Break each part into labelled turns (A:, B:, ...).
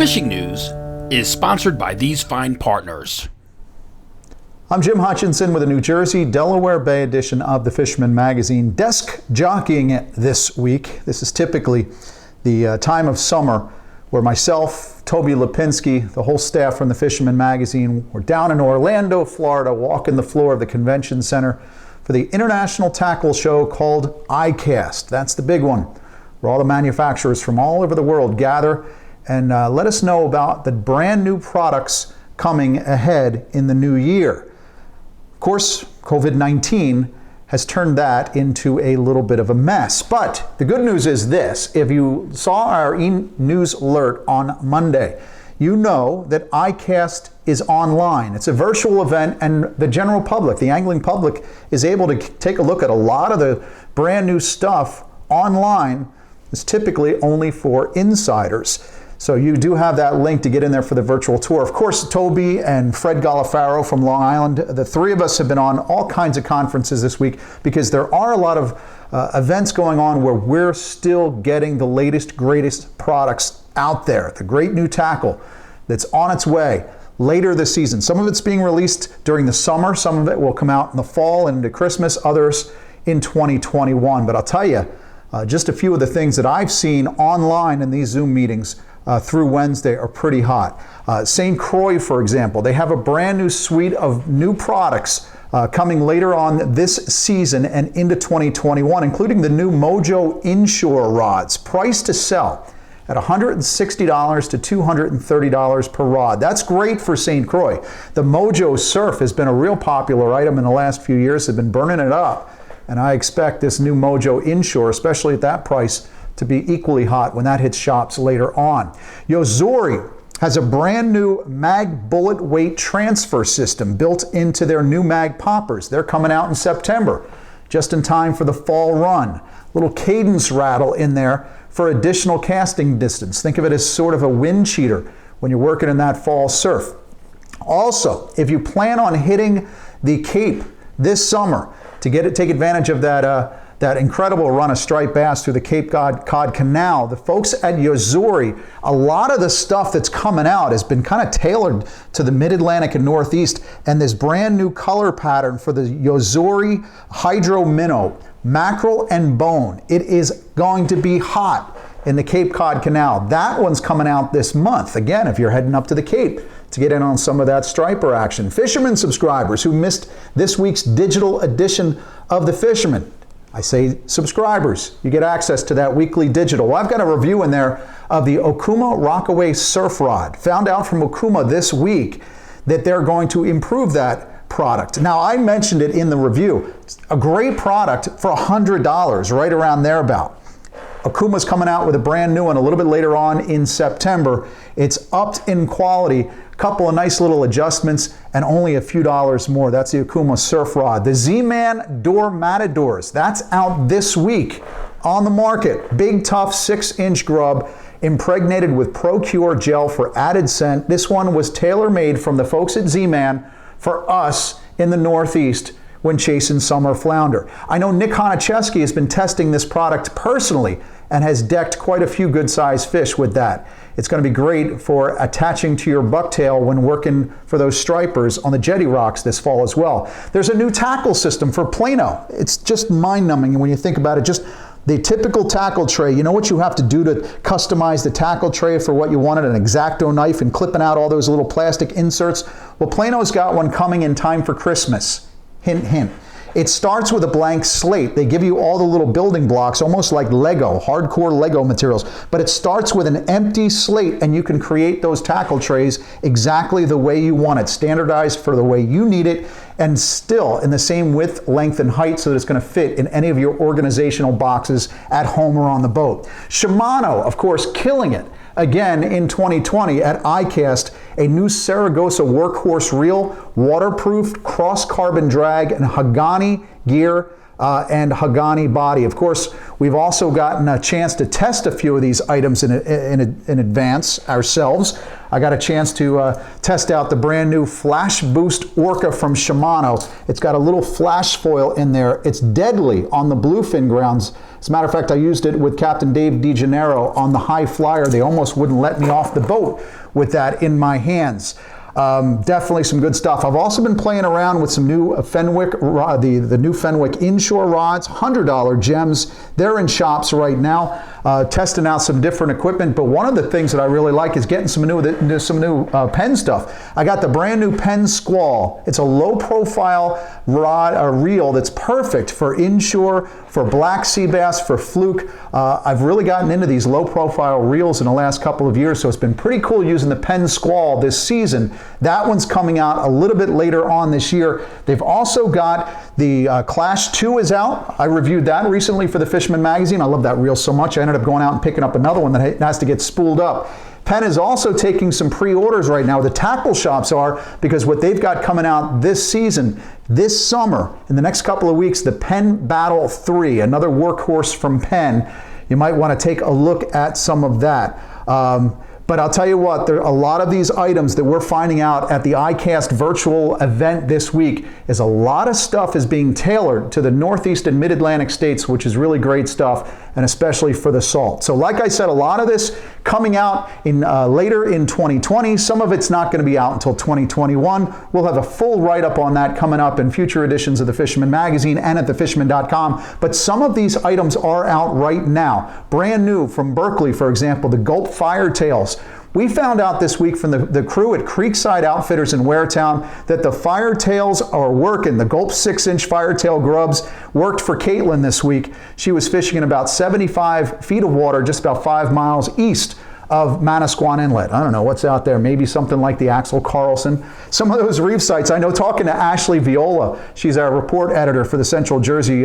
A: Fishing news is sponsored by these fine partners.
B: I'm Jim Hutchinson with a New Jersey, Delaware Bay edition of the Fisherman magazine. Desk jockeying it this week. This is typically the time of summer where myself, Toby Lipinski, the whole staff from the Fisherman magazine, we're down in Orlando, Florida, walking the floor of the convention center for the international tackle show called ICAST. That's the big one, where all the manufacturers from all over the world gather and let us know about the brand new products coming ahead in the new year. Of course, COVID-19 has turned that into a little bit of a mess. But the good news is this: if you saw our e-news alert on Monday, you know that ICAST is online. It's a virtual event, and the general public, the angling public, is able to take a look at a lot of the brand new stuff online. It's typically only for insiders. So you do have that link to get in there for the virtual tour. Of course, Toby and Fred Galafaro from Long Island, the three of us have been on all kinds of conferences this week because there are a lot of events going on where we're still getting the latest, greatest products out there. The great new tackle that's on its way later this season. Some of it's being released during the summer. Some of it will come out in the fall and into Christmas. Others in 2021. But I'll tell you, just a few of the things that I've seen online in these Zoom meetings through Wednesday are pretty hot. St. Croix, for example, they have a brand new suite of new products coming later on this season and into 2021, including the new Mojo inshore rods, priced to sell at $160 to $230 per rod. That's great for St. Croix. The Mojo Surf has been a real popular item in the last few years. They've been burning it up. And I expect this new Mojo inshore, especially at that price, to be equally hot when that hits shops later on. Yozori has a brand new mag bullet weight transfer system built into their new mag poppers. They're coming out in September, just in time for the fall run. Little cadence rattle in there for additional casting distance. Think of it as sort of a wind cheater when you're working in that fall surf. Also, if you plan on hitting the Cape this summer to take advantage of that incredible run of striped bass through the Cape Cod Canal, the folks at Yozori, a lot of the stuff that's coming out has been kind of tailored to the Mid-Atlantic and Northeast, and this brand new color pattern for the Yozori Hydro Minnow, mackerel and bone. It is going to be hot in the Cape Cod Canal. That one's coming out this month. Again, if you're heading up to the Cape to get in on some of that striper action. Fisherman subscribers who missed this week's digital edition of the Fisherman, I say subscribers, you get access to that weekly digital. Well, I've got a review in there of the Okuma Rockaway Surf Rod. Found out from Okuma this week that they're going to improve that product. Now, I mentioned it in the review. It's a great product for $100, right around thereabout. Okuma's coming out with a brand new one a little bit later on in September. It's upped in quality, a couple of nice little adjustments, and only a few dollars more. That's the Okuma Surf Rod. The Z-Man Door Matadors, that's out this week on the market. Big, tough 6-inch grub impregnated with ProCure gel for added scent. This one was tailor-made from the folks at Z-Man for us in the Northeast when chasing summer flounder. I know Nick Honicheski has been testing this product personally and has decked quite a few good-sized fish with that. It's going to be great for attaching to your bucktail when working for those stripers on the jetty rocks this fall as well. There's a new tackle system for Plano. It's just mind-numbing when you think about it. Just the typical tackle tray. You know what you have to do to customize the tackle tray for what you wanted, an X-Acto knife and clipping out all those little plastic inserts? Well, Plano's got one coming in time for Christmas. Hint, hint. It starts with a blank slate. They give you all the little building blocks, almost like Lego, hardcore Lego materials. But it starts with an empty slate, and you can create those tackle trays exactly the way you want it, standardized for the way you need it, and still in the same width, length, and height so that it's going to fit in any of your organizational boxes at home or on the boat. Shimano, of course, killing it again in 2020 at ICAST, a new Saragossa workhorse reel, waterproof, cross-carbon drag, and Hagani gear and Hagani body. Of course, we've also gotten a chance to test a few of these items in advance ourselves. I got a chance to test out the brand new Flash Boost Orca from Shimano. It's got a little flash foil in there. It's deadly on the bluefin grounds. As a matter of fact, I used it with Captain Dave DeGennaro on the High Flyer. They almost wouldn't let me off the boat with that in my hands. Definitely some good stuff. I've also been playing around with some new Fenwick, the new Fenwick inshore rods, $100 gems. They're in shops right now, testing out some different equipment. But one of the things that I really like is getting some new Penn stuff. I got the brand new Penn Squall. It's a low-profile rod or reel that's perfect for inshore, for black sea bass, for fluke. I've really gotten into these low-profile reels in the last couple of years, so it's been pretty cool using the Penn Squall this season. That one's coming out a little bit later on this year. They've also got the Clash 2 is out. I reviewed that recently for the Fisherman magazine. I love that reel so much. I ended up going out and picking up another one that has to get spooled up. Penn is also taking some pre-orders right now. The tackle shops are, because what they've got coming out this season, this summer, in the next couple of weeks, the Penn Battle 3, another workhorse from Penn. You might want to take a look at some of that. But I'll tell you what, there are a lot of these items that we're finding out at the ICAST virtual event this week is a lot of stuff is being tailored to the Northeast and Mid-Atlantic states, which is really great stuff, and especially for the salt. So like I said, a lot of this coming out in later in 2020. Some of it's not going to be out until 2021. We'll have a full write-up on that coming up in future editions of the Fisherman magazine and at thefisherman.com. But some of these items are out right now. Brand new from Berkeley, for example, the Gulp Firetails. We found out this week from the crew at Creekside Outfitters in Waretown that the firetails are working. The Gulp 6-inch firetail grubs worked for Caitlin this week. She was fishing in about 75 feet of water, just about 5 miles east of Manasquan Inlet. I don't know what's out there, maybe something like the Axel Carlson. Some of those reef sites, I know, talking to Ashley Viola, she's our report editor for the Central Jersey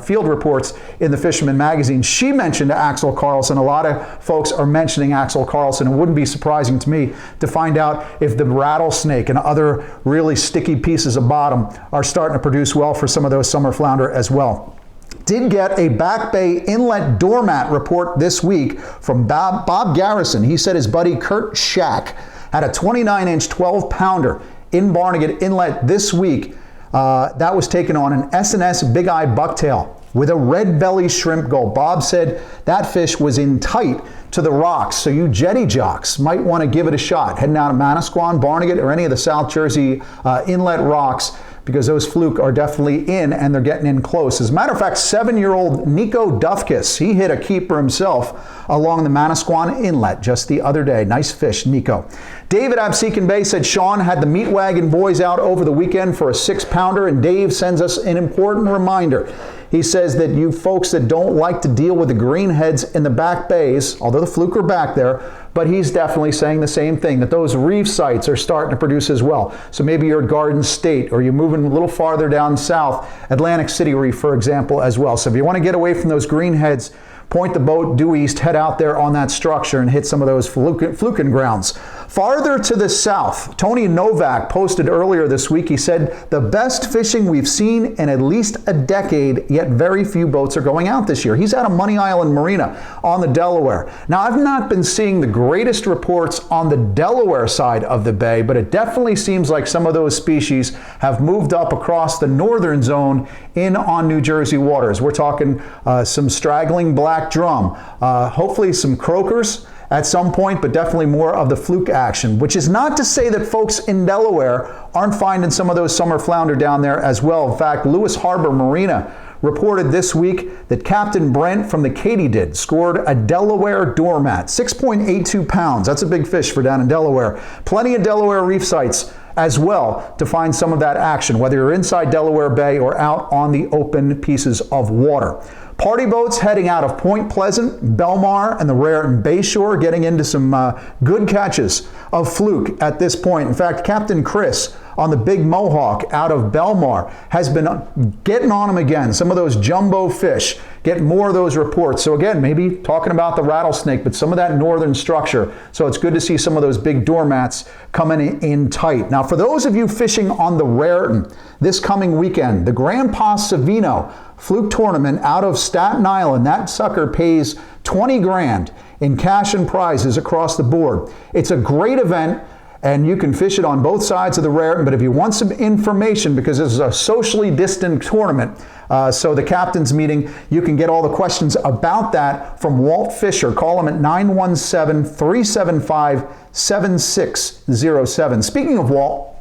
B: field reports in the Fisherman magazine. She mentioned Axel Carlson. A lot of folks are mentioning Axel Carlson. It wouldn't be surprising to me to find out if the rattlesnake and other really sticky pieces of bottom are starting to produce well for some of those summer flounder as well. Did get a Back Bay inlet doormat report this week from Bob Garrison. He said his buddy Kurt Shack had a 29-inch 12-pounder in Barnegat Inlet this week. That was taken on an S&S Big Eye bucktail with a red belly shrimp gull. Bob said that fish was in tight to the rocks, so you jetty jocks might want to give it a shot. Heading out of Manasquan, Barnegat, or any of the South Jersey inlet rocks, because those fluke are definitely in and they're getting in close. As a matter of fact, 7-year-old Nico Dufkis, he hit a keeper himself along the Manasquan Inlet just the other day. Nice fish, Nico. David Absecon Bay said Sean had the Meat Wagon boys out over the weekend for a 6-pounder, and Dave sends us an important reminder. He says that you folks that don't like to deal with the greenheads in the back bays, although the fluke are back there, but he's definitely saying the same thing, that those reef sites are starting to produce as well. So maybe you're at Garden State, or you're moving a little farther down south, Atlantic City Reef, for example, as well. So if you want to get away from those greenheads, point the boat due east, head out there on that structure and hit some of those fluking grounds. Farther to the south, Tony Novak posted earlier this week, he said, the best fishing we've seen in at least a decade, yet very few boats are going out this year. He's out of Money Island Marina on the Delaware. Now, I've not been seeing the greatest reports on the Delaware side of the bay, but it definitely seems like some of those species have moved up across the northern zone in on New Jersey waters. We're talking some straggling black drum, hopefully some croakers at some point, but definitely more of the fluke action, which is not to say that folks in Delaware aren't finding some of those summer flounder down there as well. In fact, Lewis Harbor Marina reported this week that Captain Brent from the Katydid scored a Delaware doormat, 6.82 pounds. That's a big fish for down in Delaware. Plenty of Delaware reef sites as well to find some of that action, whether you're inside Delaware Bay or out on the open pieces of water. Party boats heading out of Point Pleasant, Belmar, and the Raritan Bayshore, getting into some good catches of fluke at this point. In fact, Captain Chris on the Big Mohawk out of Belmar has been getting on them again. Some of those jumbo fish, getting more of those reports. So again, maybe talking about the rattlesnake, but some of that northern structure. So it's good to see some of those big doormats coming in tight. Now, for those of you fishing on the Raritan this coming weekend, the Grandpa Savino Fluke Tournament out of Staten Island, that sucker pays 20 grand in cash and prizes across the board. It's a great event, and you can fish it on both sides of the Raritan. But if you want some information, because this is a socially distant tournament, so the captain's meeting, you can get all the questions about that from Walt Fisher. Call him at 917-375-7607. Speaking of Walt,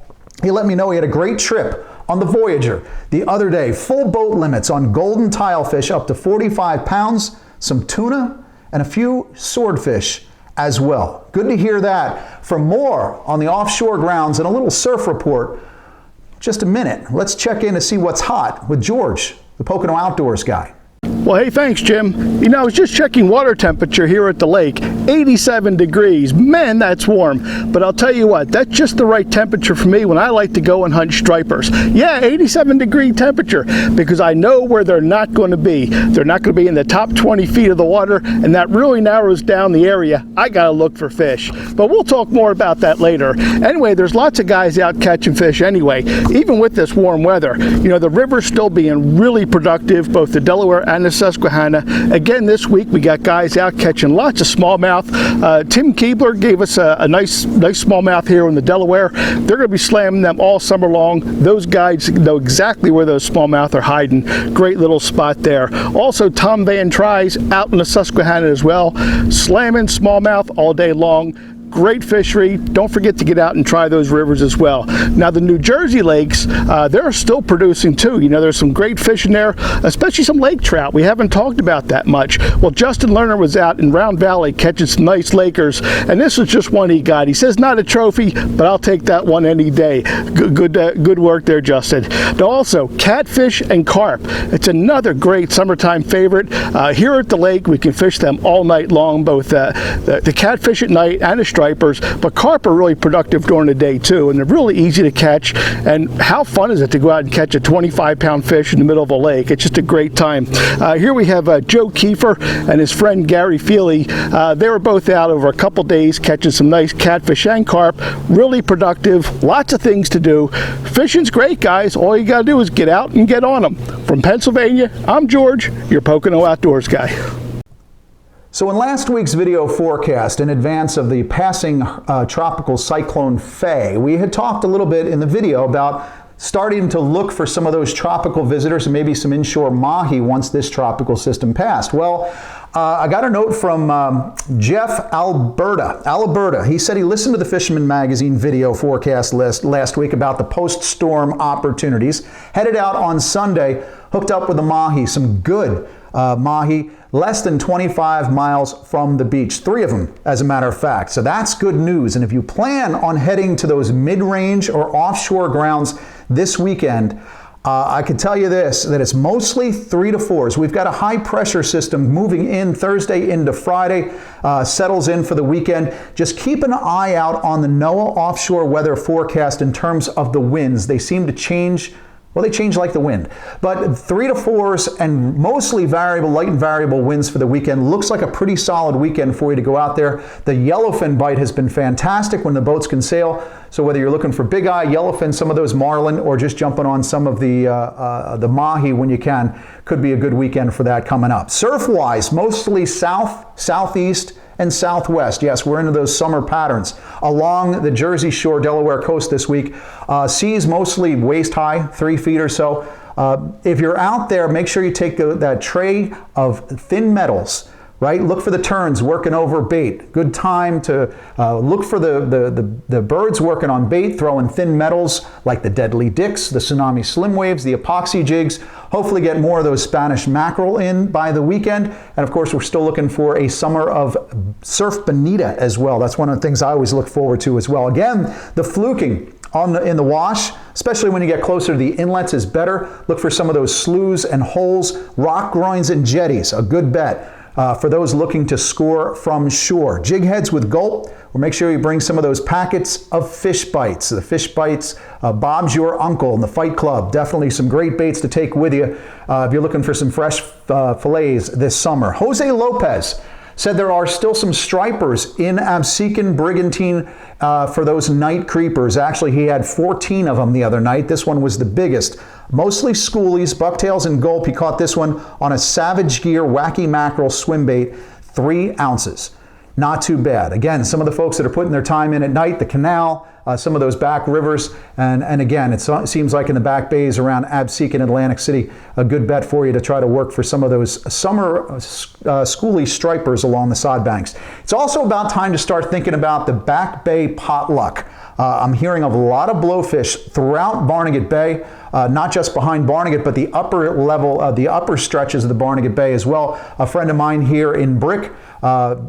B: he let me know he had a great trip on the Voyager the other day. Full boat limits on golden tilefish up to 45 pounds, some tuna, and a few swordfish as well. Good to hear that. For more on the offshore grounds and a little surf report, just a minute. Let's check in to see what's hot with George, the Pocono Outdoors guy.
C: Well, hey, thanks, Jim. You know, I was just checking water temperature here at the lake. 87 degrees. Man, that's warm. But I'll tell you what, that's just the right temperature for me when I like to go and hunt stripers. Yeah, 87-degree temperature, because I know where they're not going to be. They're not going to be in the top 20 feet of the water, and that really narrows down the area I got to look for fish. But we'll talk more about that later. Anyway, there's lots of guys out catching fish anyway, even with this warm weather. You know, the river's still being really productive, both the Delaware and the Susquehanna. Again, this week we got guys out catching lots of smallmouth. Tim Keebler gave us a nice smallmouth here in the Delaware. They're going to be slamming them all summer long. Those guys know exactly where those smallmouth are hiding. Great little spot there. Also, Tom Van Tries out in the Susquehanna as well, slamming smallmouth all day long. Great fishery. Don't forget to get out and try those rivers as well. Now, the New Jersey lakes, they're still producing too. You know, there's some great fish in there, especially some lake trout. We haven't talked about that much. Well, Justin Lerner was out in Round Valley catching some nice Lakers, and this was just one he got. He says not a trophy, but I'll take that one any day. Good work there, Justin. Now, also, catfish and carp. It's another great summertime favorite. Here at the lake, we can fish them all night long, both the catfish at night and the stripers, but carp are really productive during the day too, and they're really easy to catch. And how fun is it to go out and catch a 25-pound fish in the middle of a lake? It's just a great time. Here we have Joe Kiefer and his friend Gary Feely. They were both out over a couple days catching some nice catfish and carp. Really productive, lots of things to do. Fishing's great, guys. All you gotta do is get out and get on them. From Pennsylvania, I'm George, your Pocono Outdoors guy.
B: So in last week's video forecast, in advance of the passing tropical cyclone Faye, we had talked a little bit in the video about starting to look for some of those tropical visitors and maybe some inshore mahi once this tropical system passed. Well, I got a note from Jeff Alberta. He said he listened to the Fisherman magazine video forecast list last week about the post-storm opportunities. Headed out on Sunday, hooked up with the mahi, some good mahi, less than 25 miles from the beach. 3 of them, as a matter of fact. So that's good news. And if you plan on heading to those mid-range or offshore grounds this weekend, I can tell you this, that it's mostly 3 to 4s. We've got a high pressure system moving in Thursday into Friday, settles in for the weekend. Just keep an eye out on the NOAA Offshore weather forecast in terms of the winds. They seem to change. Well, they change like the wind. But 3 to 4s and mostly variable, light and variable winds for the weekend. Looks like a pretty solid weekend for you to go out there. The yellowfin bite has been fantastic when the boats can sail. So whether you're looking for big eye, yellowfin, some of those marlin, or just jumping on some of the mahi when you can, could be a good weekend for that coming up. Surf-wise, mostly south, southeast, and southwest. Yes, we're into those summer patterns. Along the Jersey Shore, Delaware Coast this week, seas mostly waist high, 3 feet or so. If you're out there, make sure you take that tray of thin metals, right? Look for the terns working over bait. Good time to look for the birds working on bait, throwing thin metals like the deadly dicks, the tsunami slim waves, the epoxy jigs. Hopefully get more of those Spanish mackerel in by the weekend. And of course, we're still looking for a summer of surf bonita as well. That's one of the things I always look forward to as well. Again, the fluking in the wash, especially when you get closer to the inlets, is better. Look for some of those sloughs and holes, rock groins and jetties, a good bet. For those looking to score from shore. Jig heads with gulp, or make sure you bring some of those packets of fish bites. The fish bites, Bob's Your Uncle and the Fight Club. Definitely some great baits to take with you if you're looking for some fresh fillets this summer. Jose Lopez said there are still some stripers in Absecon Brigantine for those night creepers. Actually, he had 14 of them the other night. This one was the biggest. Mostly schoolies, bucktails, and gulp. He caught this one on a Savage Gear Wacky Mackerel swim bait, 3 ounces. not too bad. Again, some of the folks that are putting their time in at night, the canal, some of those back rivers, and again, it seems like in the back bays around Absecon and Atlantic City, a good bet for you to try to work for some of those summer schoolie stripers along the sod banks. It's also about time to start thinking about the back bay potluck. I'm hearing of a lot of blowfish throughout Barnegat Bay, not just behind Barnegat, but the upper level, the upper stretches of the Barnegat Bay as well. A friend of mine here in Brick,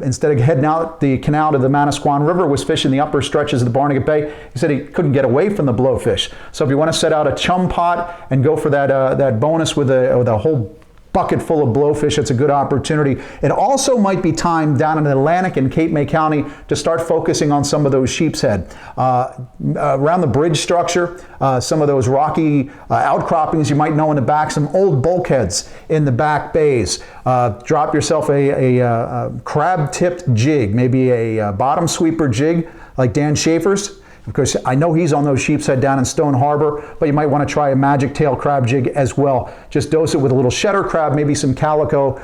B: instead of heading out the canal to the Manasquan River, was fishing the upper stretches of the Barnegat Bay. He said he couldn't get away from the blowfish. So if you want to set out a chum pot and go for that bonus with a whole bucket full of blowfish, it's a good opportunity. It also might be time down in Atlantic and Cape May County to start focusing on some of those sheep's head. Around the bridge structure, some of those rocky outcroppings you might know in the back, some old bulkheads in the back bays. Drop yourself a crab-tipped jig, maybe a bottom sweeper jig like Dan Schaefer's. Of course, I know he's on those sheep's head down in Stone Harbor, but you might want to try a magic tail crab jig as well. Just dose it with a little cheddar crab, maybe some calico.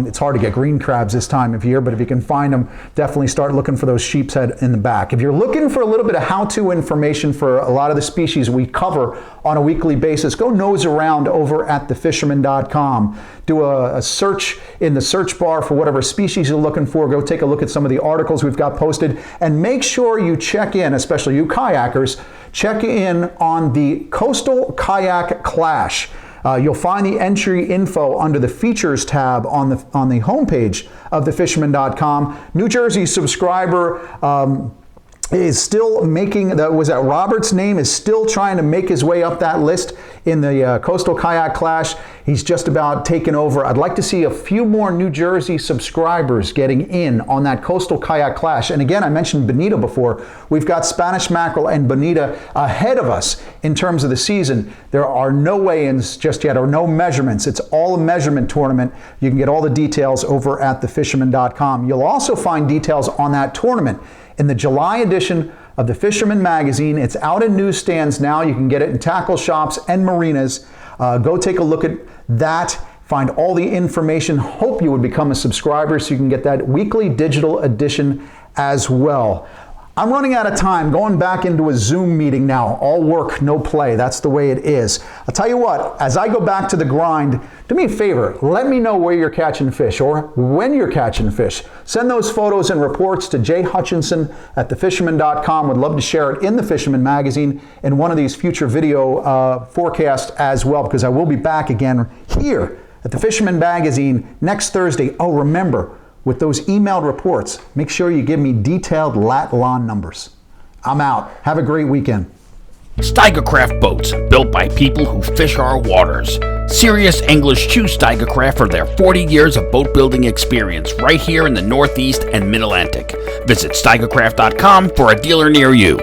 B: It's hard to get green crabs this time of year, but if you can find them, definitely start looking for those sheep's head in the back. If you're looking for a little bit of how-to information for a lot of the species we cover on a weekly basis, go nose around over at thefisherman.com. Do a search in the search bar for whatever species you're looking for. Go take a look at some of the articles we've got posted, and make sure you check in, especially you kayakers, check in on the Coastal Kayak Clash. You'll find the entry info under the features tab on the homepage of thefisherman.com. New Jersey subscriber is still making, was that Robert's name, is still trying to make his way up that list in the Coastal Kayak Clash. He's just about taken over. I'd like to see a few more New Jersey subscribers getting in on that Coastal Kayak Clash. And again, I mentioned bonita before. We've got Spanish mackerel and bonita ahead of us in terms of the season. There are no weigh-ins just yet, or no measurements. It's all a measurement tournament. You can get all the details over at thefisherman.com. You'll also find details on that tournament in the July edition of the Fisherman magazine. It's out in newsstands now. You can get it in tackle shops and marinas. Go take a look at that. Find all the information. Hope you would become a subscriber so you can get that weekly digital edition as well. I'm running out of time, going back into a Zoom meeting now. All work, no play. That's the way it is. I'll tell you what, as I go back to the grind, do me a favor, let me know where you're catching fish or when you're catching fish. Send those photos and reports to Hutchinson at thefisherman.com. Would love to share it in the Fisherman magazine in one of these future video forecasts as well, because I will be back again here at the Fisherman magazine next Thursday. Oh, remember, with those emailed reports, make sure you give me detailed lat lon numbers. I'm out. Have a great weekend.
A: Steigercraft boats, built by people who fish our waters. Serious anglers choose Steigercraft for their 40 years of boat building experience right here in the Northeast and Mid-Atlantic. Visit steigercraft.com for a dealer near you.